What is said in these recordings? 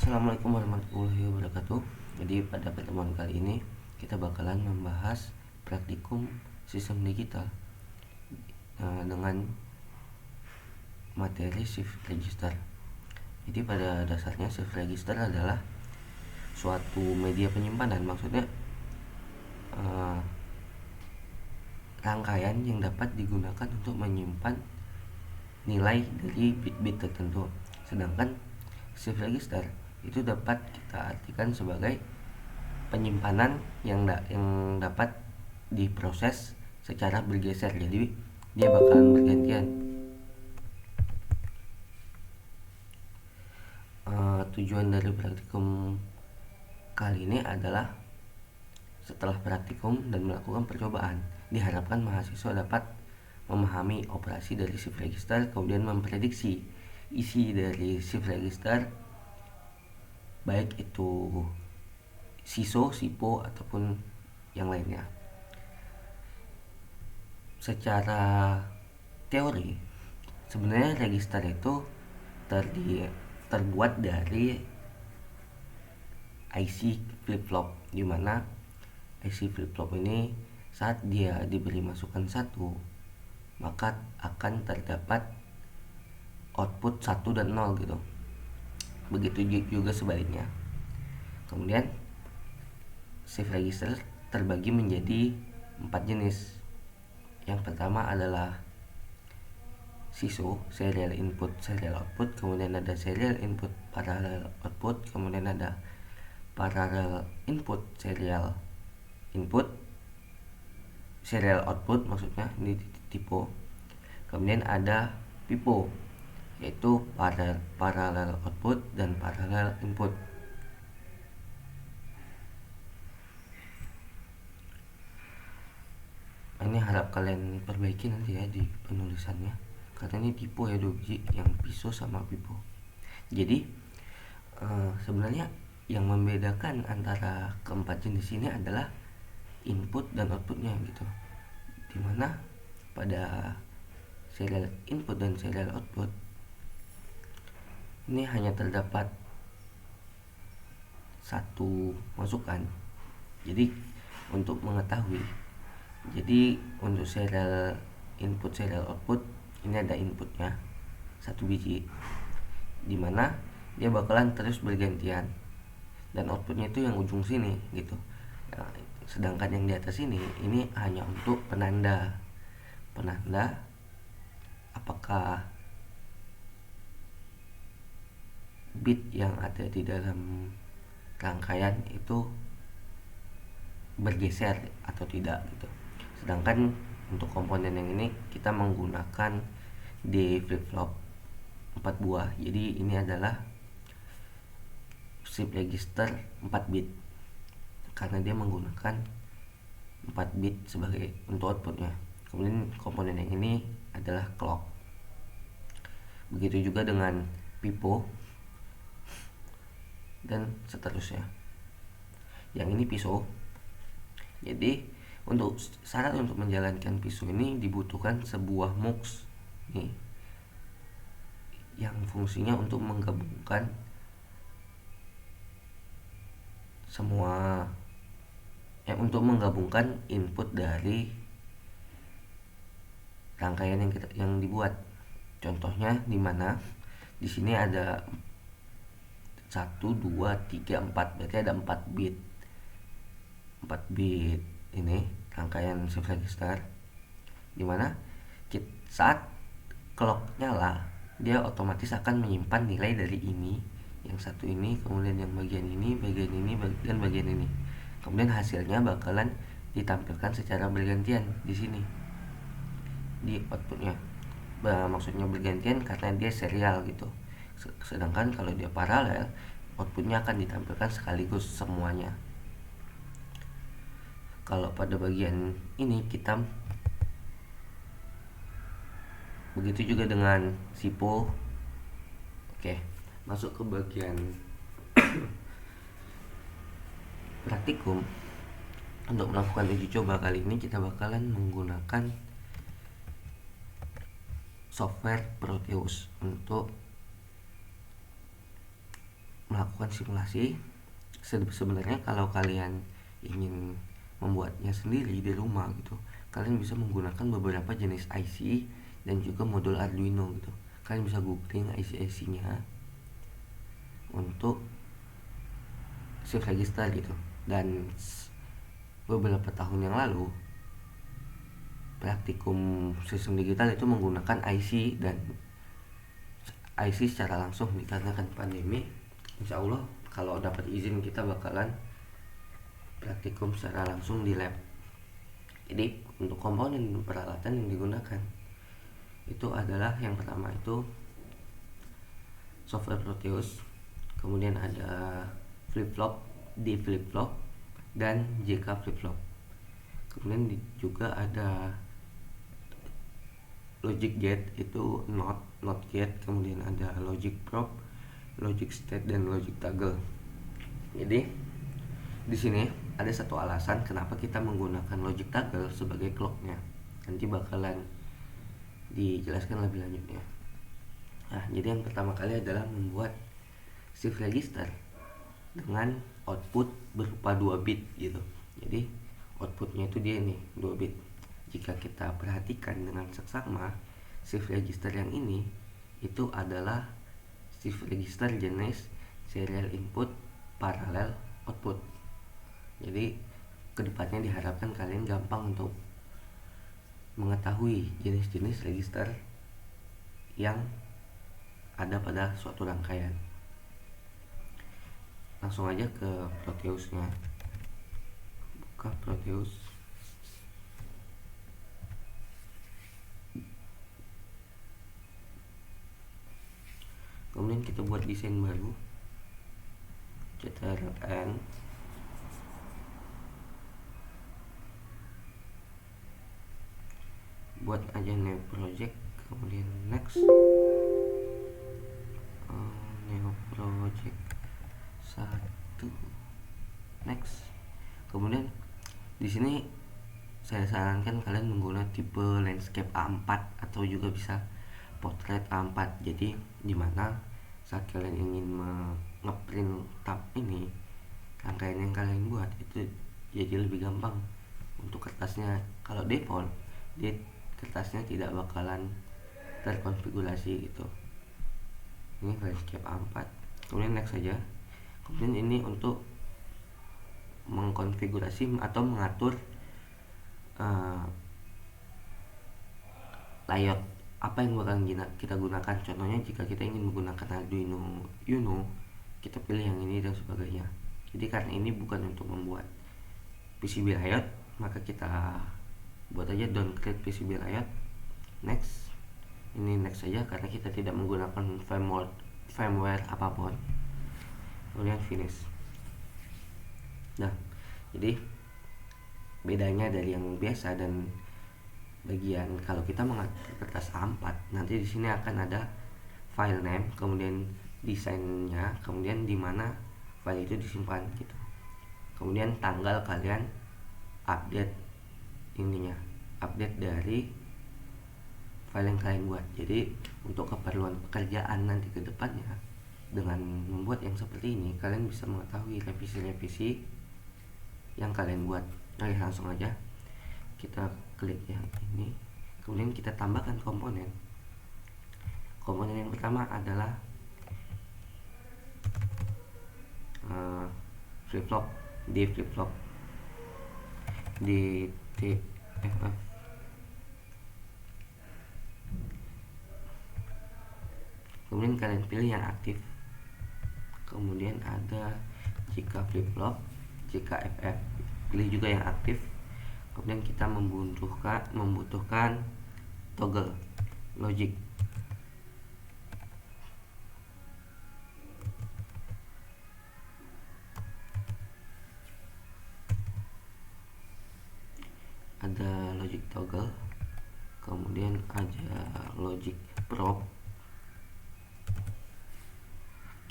Assalamualaikum warahmatullahi wabarakatuh. Jadi pada pertemuan kali ini kita bakalan membahas praktikum sistem digital dengan materi shift register. Jadi pada dasarnya shift register adalah suatu media penyimpanan, maksudnya rangkaian yang dapat digunakan untuk menyimpan nilai dari bit-bit tertentu. Sedangkan shift register itu dapat kita artikan sebagai penyimpanan yang dapat diproses secara bergeser. Jadi dia bakalan bergantian. Tujuan dari praktikum kali ini adalah setelah praktikum dan melakukan percobaan, diharapkan mahasiswa dapat memahami operasi dari shift register, kemudian memprediksi isi dari shift register, baik itu SISO, SIPO ataupun yang lainnya. Secara teori, sebenarnya register itu terbuat dari IC flip-flop, di mana IC flip-flop ini saat dia diberi masukan 1, maka akan terdapat output 1 dan 0 gitu. Begitu juga sebaliknya. Kemudian shift register terbagi menjadi 4 jenis. Yang pertama adalah SISO, serial input serial output, kemudian ada serial input parallel output, kemudian ada parallel input serial input, serial output maksudnya ini tipe. Kemudian ada PIPO, yaitu parallel output dan parallel input. Ini harap kalian perbaiki nanti ya di penulisannya, karena ini tipe ya, 2 biji, yang PISO sama PIPO. Jadi sebenarnya yang membedakan antara keempat jenis ini adalah input dan outputnya gitu, dimana pada serial input dan serial output ini hanya terdapat satu masukan. Jadi untuk mengetahui, jadi untuk serial input serial output ini ada inputnya 1 biji, dimana dia bakalan terus bergantian, dan outputnya itu yang ujung sini gitu. Nah, sedangkan yang di atas ini hanya untuk penanda apakah bit yang ada di dalam rangkaian itu bergeser atau tidak gitu. Sedangkan untuk komponen yang ini kita menggunakan D flip flop 4 buah. Jadi ini adalah shift register 4 bit karena dia menggunakan 4 bit sebagai untuk outputnya. Kemudian komponen yang ini adalah clock. Begitu juga dengan PIPO dan seterusnya. Yang ini PISO. Jadi untuk syarat untuk menjalankan PISO ini dibutuhkan sebuah MUX nih, yang fungsinya untuk menggabungkan untuk menggabungkan input dari rangkaian yang dibuat. Contohnya di mana di sini ada 1, 2, 3, 4, berarti ada 4 bit ini rangkaian shift register, dimana saat clock nyala dia otomatis akan menyimpan nilai dari ini, yang satu ini, kemudian yang bagian ini, dan bagian ini. Kemudian hasilnya bakalan ditampilkan secara bergantian di sini di outputnya. Maksudnya bergantian karena dia serial gitu. Sedangkan kalau dia paralel, outputnya akan ditampilkan sekaligus semuanya. Kalau pada bagian ini kita begitu juga dengan SIPO. Oke, masuk ke bagian praktikum. Untuk melakukan uji coba kali ini kita bakalan menggunakan software Proteus untuk melakukan simulasi. Sebenarnya kalau kalian ingin membuatnya sendiri di rumah gitu, kalian bisa menggunakan beberapa jenis IC dan juga modul Arduino gitu. Kalian bisa googling IC-nya untuk shift register gitu. Dan beberapa tahun yang lalu praktikum sistem digital itu menggunakan IC, dan IC secara langsung dikarenakan pandemi. Insya Allah kalau dapat izin kita bakalan praktikum secara langsung di lab. Jadi untuk komponen peralatan yang digunakan itu adalah yang pertama itu software Proteus, kemudian ada flip-flop, D flip-flop, dan JK flip-flop. Kemudian juga ada logic gate, itu not gate, kemudian ada logic probe, logic state, dan logic toggle. Jadi di sini ada satu alasan kenapa kita menggunakan logic toggle sebagai clocknya. Nanti bakalan dijelaskan lebih lanjutnya. Nah, jadi yang pertama kali adalah membuat shift register dengan output berupa 2 bit gitu. Jadi outputnya itu dia nih 2 bit. Jika kita perhatikan dengan seksama, shift register yang ini itu adalah shift register jenis serial input parallel output. Jadi kedepannya diharapkan kalian gampang untuk mengetahui jenis-jenis register yang ada pada suatu rangkaian. Langsung aja ke Proteusnya. Buka Proteus. Kemudian kita buat desain baru. CTRL-N. Buat aja new project, kemudian next. New project 1, next. Kemudian di sini saya sarankan kalian menggunakan tipe landscape A4 atau juga bisa portrait A4. Jadi dimana saat kalian ingin ngeprint tab ini, rangkaian yang kalian buat itu jadi lebih gampang untuk kertasnya. Kalau default dia kertasnya tidak bakalan terkonfigurasi gitu. Ini landscape A4, kemudian next saja. Kemudian ini untuk mengkonfigurasi atau mengatur layout apa yang bakal kita gunakan. Contohnya jika kita ingin menggunakan Arduino Uno, kita pilih yang ini dan sebagainya. Jadi karena ini bukan untuk membuat PCB layout, maka kita buat aja downgrade PCB layout. Next. Ini next saja karena kita tidak menggunakan firmware apapun. Kemudian finish. Nah, jadi bedanya dari yang biasa dan bagian kalau kita mengatur kertas A4, nanti di sini akan ada file name, kemudian desainnya, kemudian di mana file itu disimpan gitu. Kemudian tanggal kalian update ininya, update dari file yang kalian buat. Jadi untuk keperluan pekerjaan nanti ke depannya, dengan membuat yang seperti ini kalian bisa mengetahui revisi-revisi yang kalian buat. Oke, langsung aja kita klik yang ini, kemudian kita tambahkan komponen. Komponen yang pertama adalah flip-flop, D flip-flop, di TFF. Kemudian kalian pilih yang aktif. Kemudian ada jika flip-flop, jika FF, pilih juga yang aktif. Kemudian kita membutuhkan toggle logic. Ada logic toggle, kemudian ada logic probe.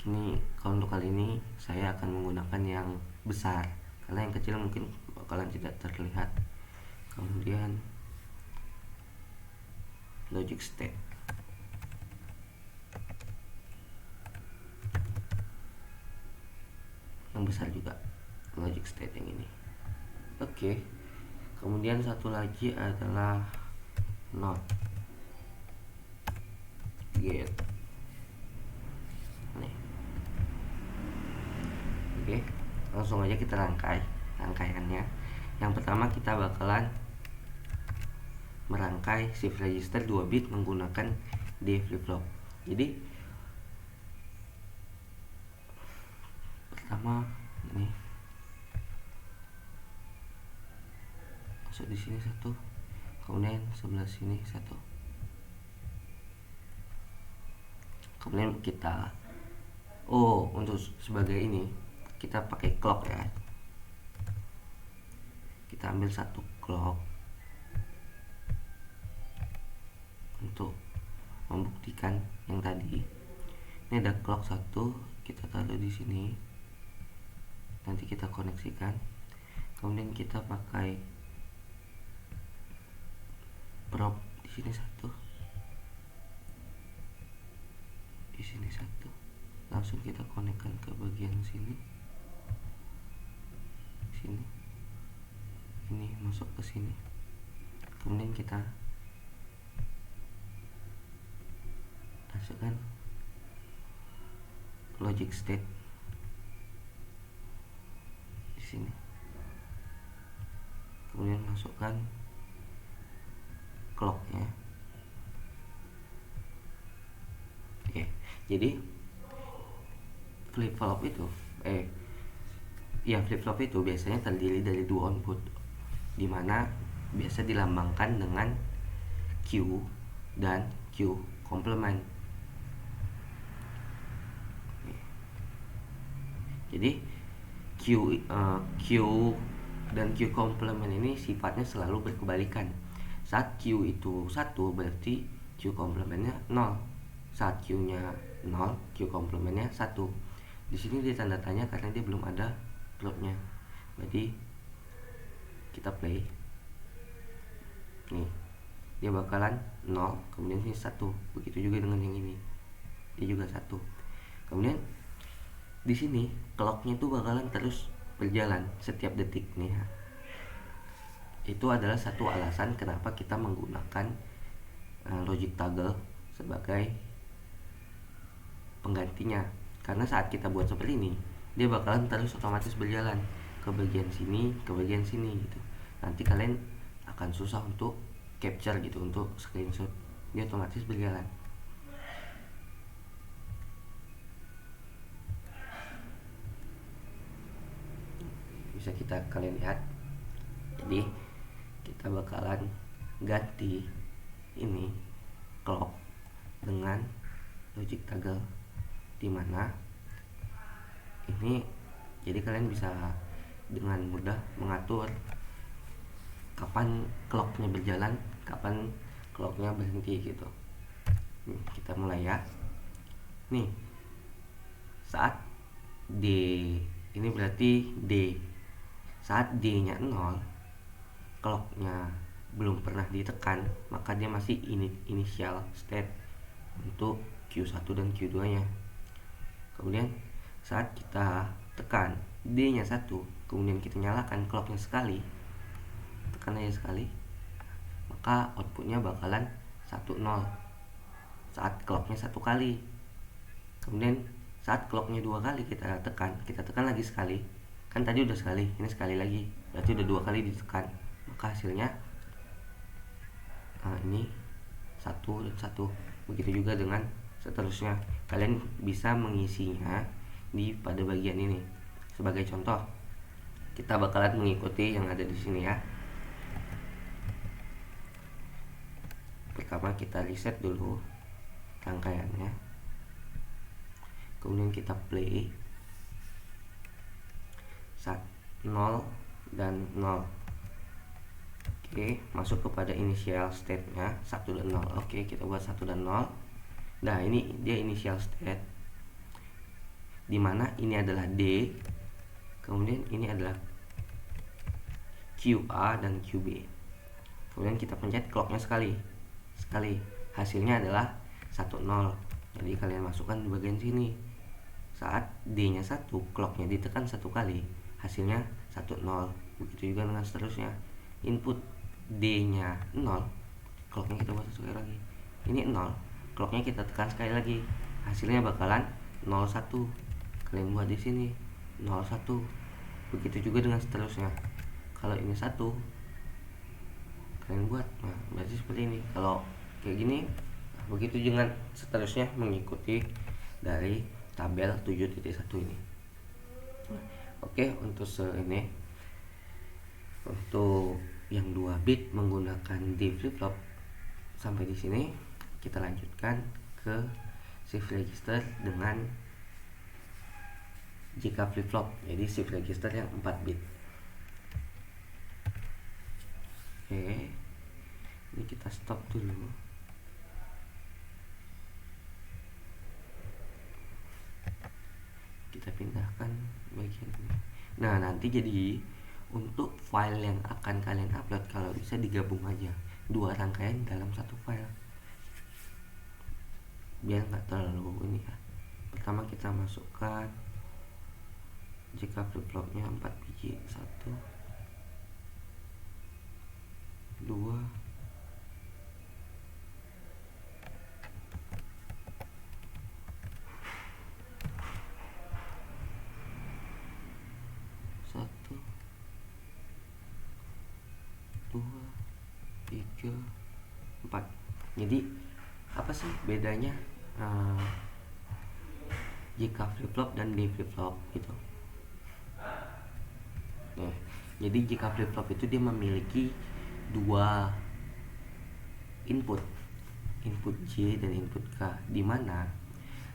Ini kalau untuk kali ini saya akan menggunakan yang besar karena yang kecil mungkin bakalan tidak terlihat. Kemudian logic state. besar juga logic state yang ini. Oke. Kemudian satu lagi adalah not get. Nih. Oke, langsung aja kita rangkaiannya. Yang pertama kita bakalan merangkai shift register 2 bit menggunakan D flip flop. Jadi pertama ini masuk di sini satu, kemudian sebelah sini satu, kemudian kita untuk sebagai ini kita pakai clock ya. Kita ambil satu clock untuk membuktikan yang tadi. Ini ada clock satu, kita taruh di sini. Nanti kita koneksikan. Kemudian kita pakai probe di sini satu, di sini satu. Langsung kita konekkan ke bagian sini. Sini. Ini masuk ke sini. Kemudian kita masukkan logic state di sini. Kemudian masukkan clocknya. Oke, jadi flip flop itu flip flop itu biasanya terdiri dari dua output, dimana biasa dilambangkan dengan Q dan Q complement. Jadi Q dan Q complement ini sifatnya selalu berkebalikan. Saat Q itu 1 berarti Q complementnya 0. Saat Q-nya 0, Q complementnya 1. Di sini dia tanda tanya karena dia belum ada probe-nya. Berarti kita play. Nih. Dia bakalan 0, kemudian ini 1. Begitu juga dengan yang ini. Dia juga 1. Kemudian di sini clock-nya itu bakalan terus berjalan setiap detik nih ya. Itu adalah satu alasan kenapa kita menggunakan logic toggle sebagai penggantinya. Karena saat kita buat seperti ini, dia bakalan terus otomatis berjalan ke bagian sini, ke bagian sini gitu. Nanti kalian akan susah untuk capture gitu, untuk screenshot. Dia otomatis berjalan. Bisa kalian lihat. Jadi kita bakalan ganti ini clock dengan logic toggle, dimana ini jadi kalian bisa dengan mudah mengatur kapan clocknya berjalan, kapan clocknya berhenti gitu. Kita mulai ya. Nih, saat D ini berarti D, saat D nya 0, clocknya belum pernah ditekan, maka dia masih initial state untuk Q1 dan Q2 nya. Kemudian saat kita tekan D nya 1, kemudian kita nyalakan clocknya sekali, tekan aja sekali, maka outputnya bakalan 10 saat clocknya 1 kali. Kemudian saat clocknya 2 kali kita tekan lagi sekali, kan tadi udah sekali, ini sekali lagi, berarti udah 2 kali ditekan, maka hasilnya ini 1 dan 1. Begitu juga dengan seterusnya. Kalian bisa mengisinya pada bagian ini. Sebagai contoh, kita bakalan mengikuti yang ada di sini ya. Pertama kita reset dulu rangkaiannya, kemudian kita play saat 0 dan 0. Oke, masuk kepada initial state-nya 1 dan 0. Oke, kita buat 1 dan 0. Nah, ini dia initial state, dimana ini adalah D, kemudian ini adalah QA dan QB. Kemudian kita pencet clocknya sekali, hasilnya adalah 10. Jadi kalian masukkan di bagian sini saat D nya 1, clocknya ditekan 1 kali, hasilnya 1 0. Begitu juga dengan seterusnya. Input D nya 0, clocknya kita buat sekali lagi, ini 0, clocknya kita tekan sekali lagi, hasilnya bakalan 0 1. Kalian buat di sini 0 1. Begitu juga dengan seterusnya. Kalau ini 1, kalian buat, nah berarti seperti ini. Kalau kayak gini, nah, begitu dengan seterusnya mengikuti dari tabel 7.1 ini. Oke, untuk ini, untuk yang 2 bit menggunakan D flip flop sampai di sini. Kita lanjutkan ke shift register dengan JK flip flop, jadi shift register yang 4 bit. Oke, ini kita stop dulu. Kita pindahkan bagian ini. Nah, nanti jadi untuk file yang akan kalian upload, kalau bisa digabung aja 2 rangkaian dalam satu file, biar nggak terlalu ini ya. Pertama kita masukkan JK flip flopnya 4 biji, 1 2 1 2 3 4. Jadi apa sih bedanya JK flip flop dan D flip flop gitu? Nah, jadi JK flip flop itu dia memiliki 2 input J dan input K, dimana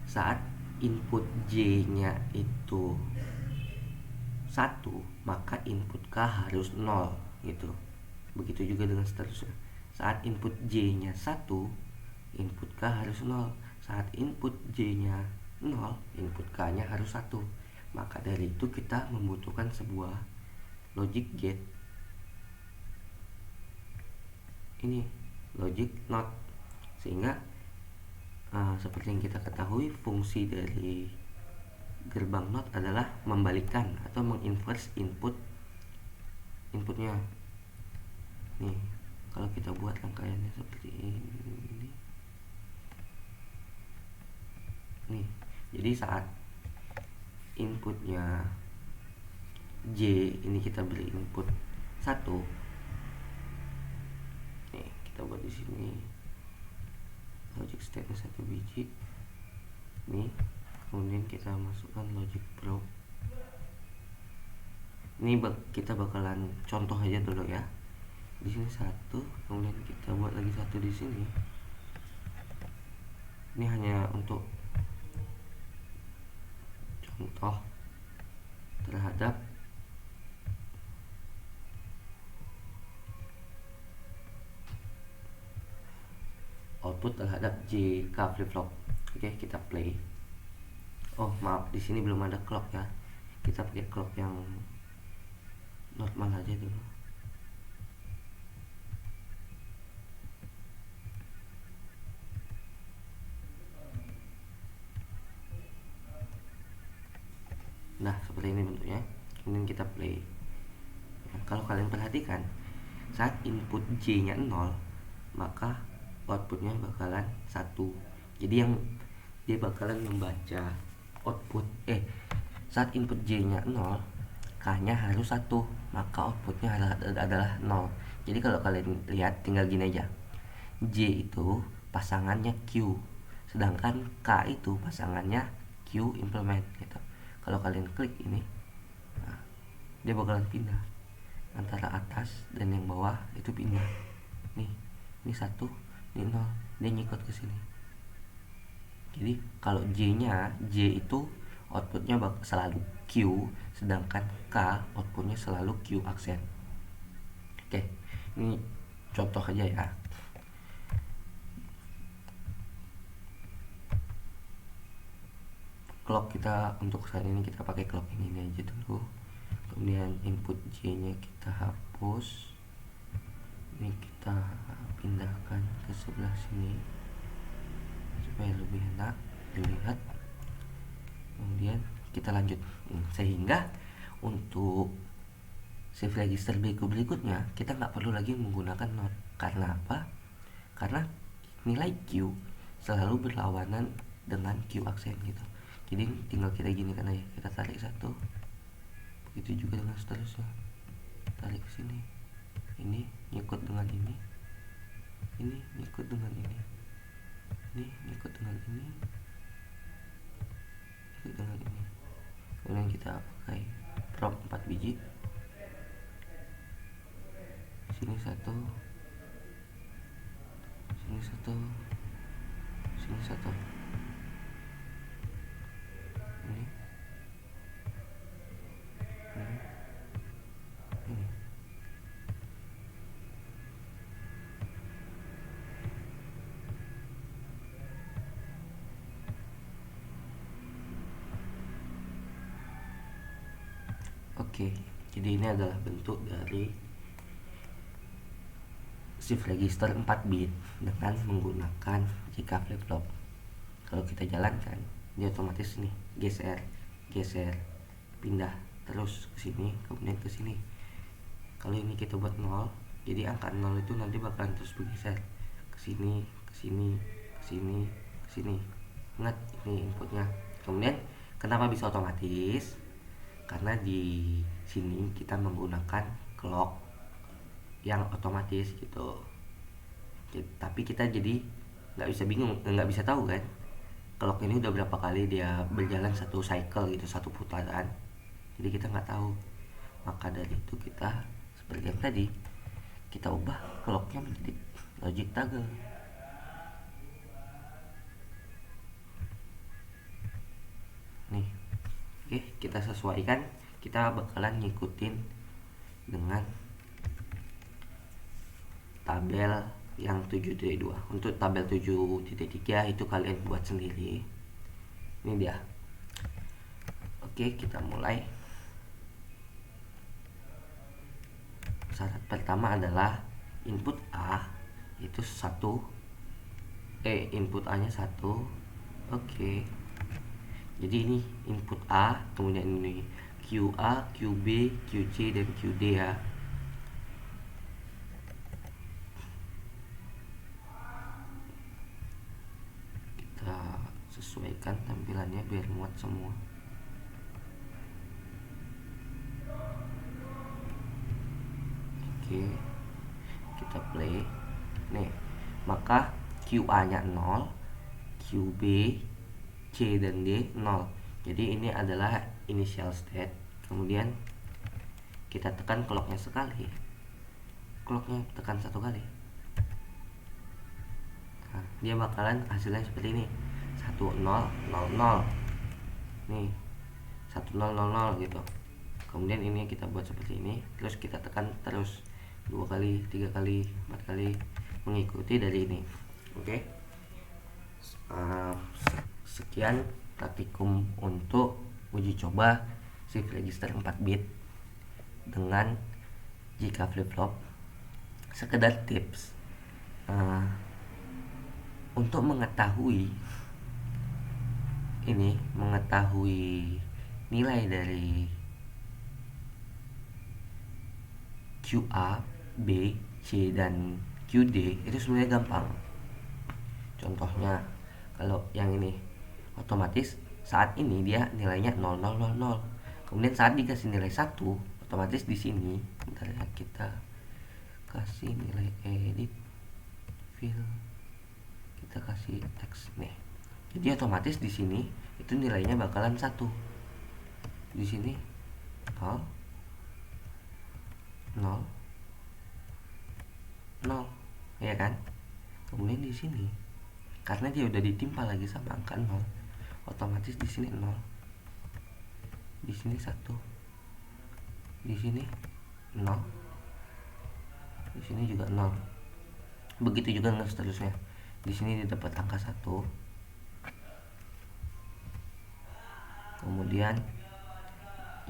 saat input J nya itu 1, maka input K harus 0 gitu. Begitu juga dengan seterusnya. Saat input J nya 1, input K harus 0. Saat input J nya 0, input K nya harus 1. Maka dari itu kita membutuhkan sebuah logic gate, ini logic not, sehingga seperti yang kita ketahui, fungsi dari gerbang not adalah membalikkan atau menginverse inputnya. Nih, kalau kita buat rangkaiannya seperti ini. Nih, jadi saat inputnya J ini kita beri input 1. Nih, kita buat di sini logic statement 1 biji. Nih, kemudian kita masukkan logic probe. Ini kita bakalan contoh aja dulu ya. Di sini 1, kemudian kita buat lagi 1 di sini. Ini hanya untuk contoh terhadap output terhadap JK flip flop. Oke, kita play. Oh maaf, di sini belum ada clock ya. Kita pakai clock yang normal aja dulu. Nah, seperti ini bentuknya. Kemudian kita play. Nah, kalau kalian perhatikan, saat input J nya 0, maka outputnya bakalan 1. Jadi yang dia bakalan membaca output saat input J nya 0, K nya harus 1, maka outputnya adalah 0. Jadi kalau kalian lihat, tinggal gini aja, J itu pasangannya Q, sedangkan K itu pasangannya Q implement gitu. Kalau kalian klik ini, nah, dia bakalan pindah antara atas dan yang bawah, itu pindah. Nih, ini 1, ini 0, dia nyikut ke sini. Jadi kalau J itu outputnya selalu Q, sedangkan K outputnya selalu Q aksen. Oke, ini contoh aja ya. Clock kita untuk saat ini kita pakai clock yang ini aja dulu. Kemudian input J nya kita hapus. Ini kita pindahkan ke sebelah sini supaya lebih enak dilihat. kemudian kita lanjut. Sehingga untuk shift register berikutnya kita nggak perlu lagi menggunakan not. Karena apa? Karena nilai Q selalu berlawanan dengan Q aksen gitu. Jadi tinggal kita gini kan aja, kita tarik satu, begitu juga dengan seterusnya, tarik ke sini, ini nyikut dengan ini nyikut dengan ini nyikut dengan ini nyikut dengan ini. Kemudian kita pakai prop 4 biji, sini satu, sini satu, sini satu, ini ini. Oke, jadi ini adalah bentuk dari shift register 4 bit dengan menggunakan jika flip flop. Kalau kita jalankan, dia otomatis nih geser, pindah terus ke sini, kemudian ke sini. Kalau ini kita buat 0, jadi angka 0 itu nanti bakalan terus bergeser ke sini, ke sini, ke sini, ke sini. Ingat ini inputnya. Kemudian kenapa bisa otomatis? Karena di sini kita menggunakan clock yang otomatis gitu. Tapi kita jadi nggak bisa bingung, nggak bisa tahu kan clock ini udah berapa kali dia berjalan satu cycle gitu, satu putaran. Jadi kita nggak tahu. Maka dari itu kita seperti yang tadi, kita ubah clocknya menjadi logic toggle. Nih, oke, kita sesuaikan. Kita bakalan ngikutin dengan tabel yang 7.2. Untuk tabel 7.3 itu kalian buat sendiri. Ini dia. Oke, kita mulai. Syarat pertama adalah input A itu 1. Input A nya 1. Oke. Jadi ini input A, kemudian ini QA, QB, QC, dan QD ya. Kita sesuaikan tampilannya biar muat semua. Oke, kita play. Nih, maka QA nya 0, QB, C dan D 0. Jadi ini adalah initial state. Kemudian kita tekan clocknya sekali, clocknya tekan 1 kali. Nah, dia bakalan hasilnya seperti ini, 1000. Nih 1000 gitu. Kemudian ini kita buat seperti ini, terus kita tekan terus 2 kali, 3 kali, 4 kali, mengikuti dari ini. Oke. Sekian praktikum untuk uji coba shift register 4 bit dengan jika flip flop. Sekedar tips untuk mengetahui nilai dari QA, B, C, dan QD itu sebenarnya gampang. Contohnya kalau yang ini otomatis saat ini dia nilainya 0000. Kemudian saat dikasih nilai 1, otomatis di sini bentar ya, kita kasih nilai edit fill, kita kasih teks nih. Jadi otomatis di sini itu nilainya bakalan 1. Di sini 0 0 0 ya kan. Kemudian di sini karena dia udah ditimpa lagi sama angka 0, otomatis di sini 0, di sini 1, di sini 0, di sini juga 0. Begitu juga dengan seterusnya. Di sini didapat angka 1. Kemudian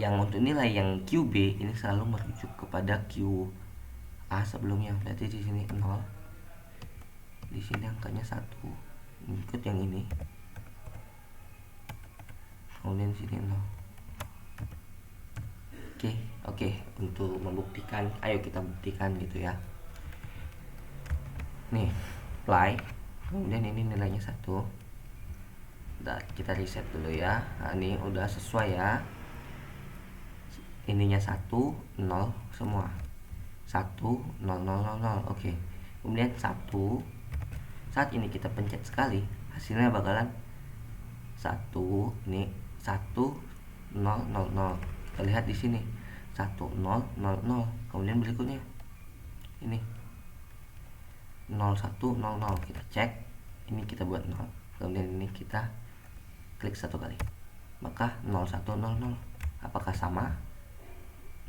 yang untuk nilai yang QB ini selalu merujuk kepada QA sebelumnya. Berarti di sini 0. Di sini angkanya 1. Ikut yang ini. kemudian sini 0. Oke, untuk membuktikan, ayo kita buktikan gitu ya. Nih, apply, kemudian ini nilainya 1. Udah, kita reset dulu ya. Nah, ini udah sesuai ya. Ininya 1, 0 semua. 1, 0, 0, 0, 0. Oke. Kemudian 1. Saat ini kita pencet sekali, hasilnya bakalan 1, ini 1, 0, 0, 0. Kita lihat di sini 1, 0, 0, 0. Kemudian berikutnya ini 0, 1, 0, 0. Kita cek, ini kita buat 0. Kemudian ini kita klik 1 kali, maka 0, 1, 0, 0. Apakah sama?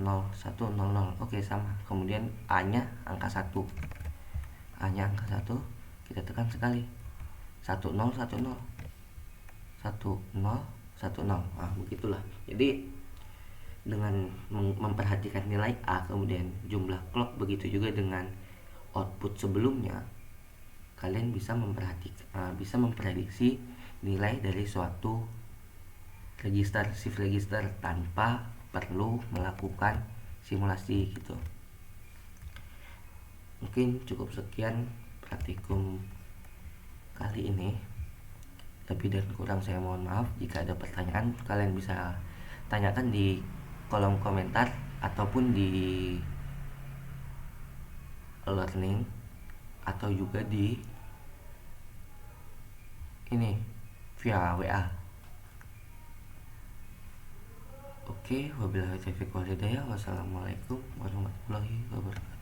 0, 1, 0, 0. Oke, sama. Kemudian A nya angka 1, A nya angka 1, kita tekan sekali 1, 0, 1, 0, 1, 0, 1, 0. Nah, begitulah. Jadi dengan memperhatikan nilai A kemudian jumlah clock, begitu juga dengan output sebelumnya, kalian bisa memprediksi nilai dari suatu register, shift register tanpa perlu melakukan simulasi gitu. Mungkin cukup sekian praktikum kali ini. Lebih dan kurang saya mohon maaf. Jika ada pertanyaan, kalian bisa tanyakan di kolom komentar ataupun di learning, atau juga di ini via WA. Oke, wabillahi taufiq wal hidayah. Wassalamualaikum warahmatullahi wabarakatuh.